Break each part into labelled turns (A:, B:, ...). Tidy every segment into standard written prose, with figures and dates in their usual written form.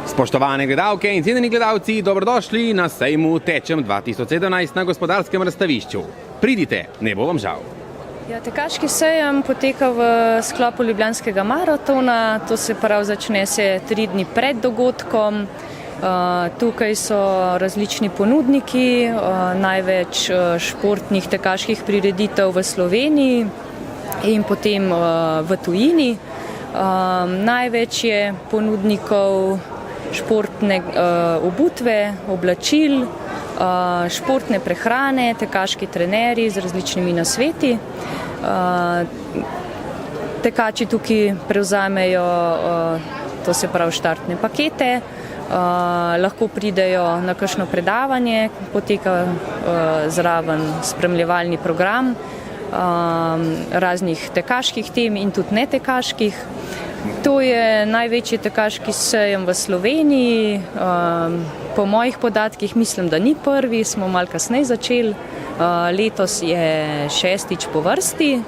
A: Spoštovane gledalke in cenjeni gledalci, dobrodošli na sejmu Tečem 2017 na gospodarskem razstavišču. Pridite, ne bo vam žal.
B: Tekaški sejem poteka v sklopu Ljubljanskega maratona, to se pravi začne se 3 dni pred dogodkom. Tukaj so različni ponudniki, največ športnih tekaških prireditev v Sloveniji in potem v tujini. Največ je ponudnikov športne obutve, oblačil, športne prehrane, tekaški trenerji z različnimi nasveti. Tekači tukaj prevzamejo, to se pravi, štartne pakete, lahko pridejo na kakšno predavanje, poteka zraven spremljevalni program raznih tekaških tem in tudi netekaških. To je največji tekaški sejem v Sloveniji. Po mojih podatkih mislim, da ni prvi, smo malo kasneje začeli. Letos je 6. po vrsti.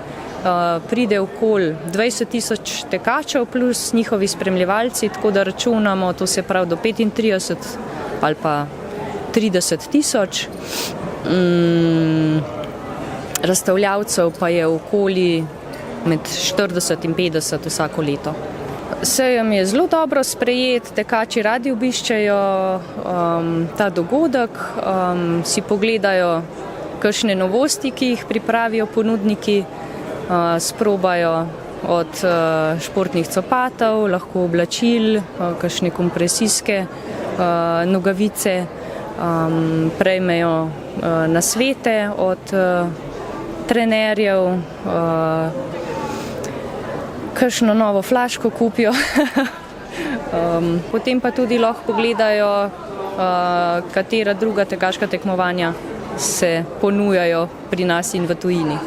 B: Pride okoli 20.000 tekačev plus njihovi spremljevalci, tako da računamo, to se pravi do 35 ali pa 30.000. Razstavljavcev pa je okoli med 40 in 50 vsako leto. Sejem je zelo dobro sprejet, tekači radi obiščejo ta dogodek, si pogledajo kakšne novosti, ki jih pripravijo ponudniki, sprobajo od športnih copatov, lahko oblačil, kakšne kompresijske nogavice, prejmejo nasvete od trenerjev, kakšno novo flaško kupijo. Potem pa tudi lahko pogledajo, katera druga tekaška tekmovanja se ponujajo pri nas in v tujini.